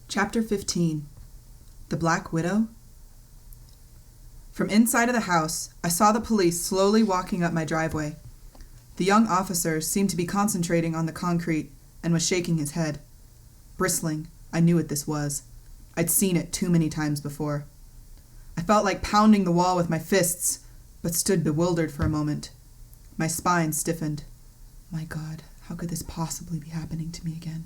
Chapter 15. The Black Widow? From inside of the house, I saw the police slowly walking up my driveway. The young officer seemed to be concentrating on the concrete and was shaking his head. Bristling, I knew what this was. I'd seen it too many times before. I felt like pounding the wall with my fists, but stood bewildered for a moment. My spine stiffened. My God, how could this possibly be happening to me again?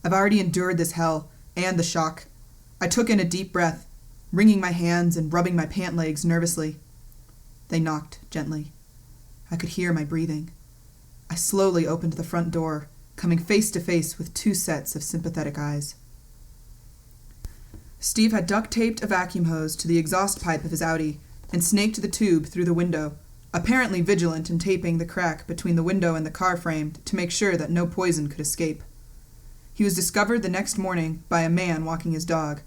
I've already endured this hell and the shock. I took in a deep breath, wringing my hands and rubbing my pant legs nervously. They knocked gently. I could hear my breathing. I slowly opened the front door, coming face to face with two sets of sympathetic eyes. Steve had duct-taped a vacuum hose to the exhaust pipe of his Audi and snaked the tube through the window, apparently vigilant in taping the crack between the window and the car frame to make sure that no poison could escape. He was discovered the next morning by a man walking his dog.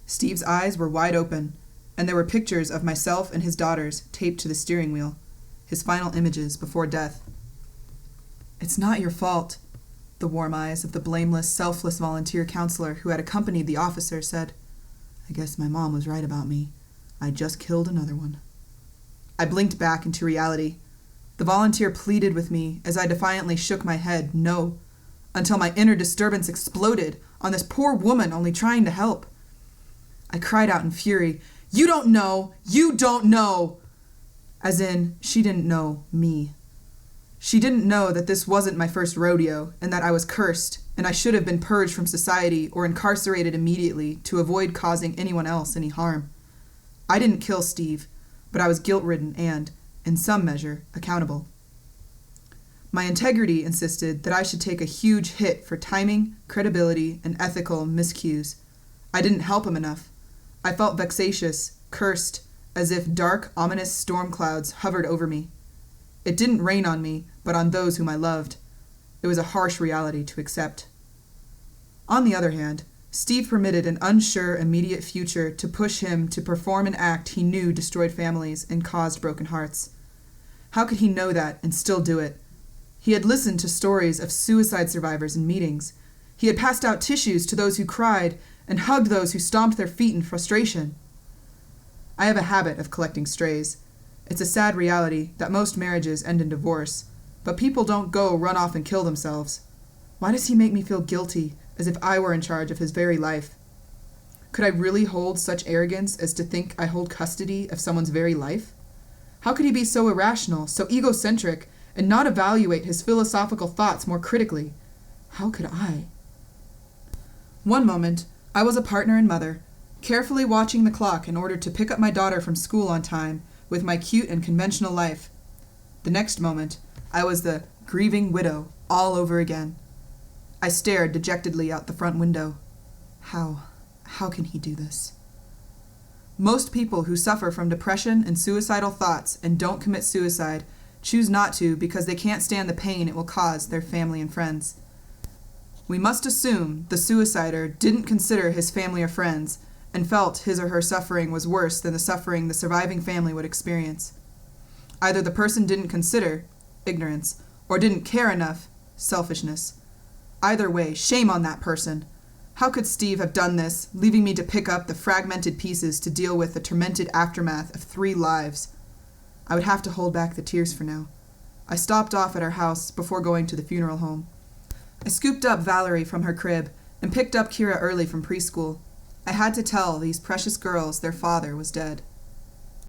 Steve's eyes were wide open, and there were pictures of myself and his daughters taped to the steering wheel, his final images before death. "It's not your fault," the warm eyes of the blameless, selfless volunteer counselor who had accompanied the officer said. "I guess my mom was right about me. I just killed another one." I blinked back into reality. The volunteer pleaded with me as I defiantly shook my head no, until my inner disturbance exploded on this poor woman only trying to help. I cried out in fury, "You don't know! You don't know!" As in, she didn't know me. She didn't know that this wasn't my first rodeo, and that I was cursed, and I should have been purged from society or incarcerated immediately to avoid causing anyone else any harm. I didn't kill Steve, but I was guilt-ridden and, in some measure, accountable. My integrity insisted that I should take a huge hit for timing, credibility, and ethical miscues. I didn't help him enough. I felt vexatious, cursed, as if dark, ominous storm clouds hovered over me. It didn't rain on me, but on those whom I loved. It was a harsh reality to accept. On the other hand, Steve permitted an unsure immediate future to push him to perform an act he knew destroyed families and caused broken hearts. How could he know that and still do it? He had listened to stories of suicide survivors in meetings. He had passed out tissues to those who cried and hugged those who stomped their feet in frustration. I have a habit of collecting strays. It's a sad reality that most marriages end in divorce, but people don't go run off and kill themselves. Why does he make me feel guilty, as if I were in charge of his very life? Could I really hold such arrogance as to think I hold custody of someone's very life? How could he be so irrational, so egocentric, and not evaluate his philosophical thoughts more critically? How could I? One moment, I was a partner and mother, carefully watching the clock in order to pick up my daughter from school on time with my cute and conventional life. The next moment, I was the grieving widow all over again. I stared dejectedly out the front window. How can he do this? Most people who suffer from depression and suicidal thoughts and don't commit suicide choose not to because they can't stand the pain it will cause their family and friends. We must assume the suicider didn't consider his family or friends and felt his or her suffering was worse than the suffering the surviving family would experience. Either the person didn't consider, ignorance, or didn't care enough, selfishness. Either way, shame on that person. How could Steve have done this, leaving me to pick up the fragmented pieces to deal with the tormented aftermath of 3 lives? I would have to hold back the tears for now. I stopped off at our house before going to the funeral home. I scooped up Valerie from her crib and picked up Kyra early from preschool. I had to tell these precious girls their father was dead.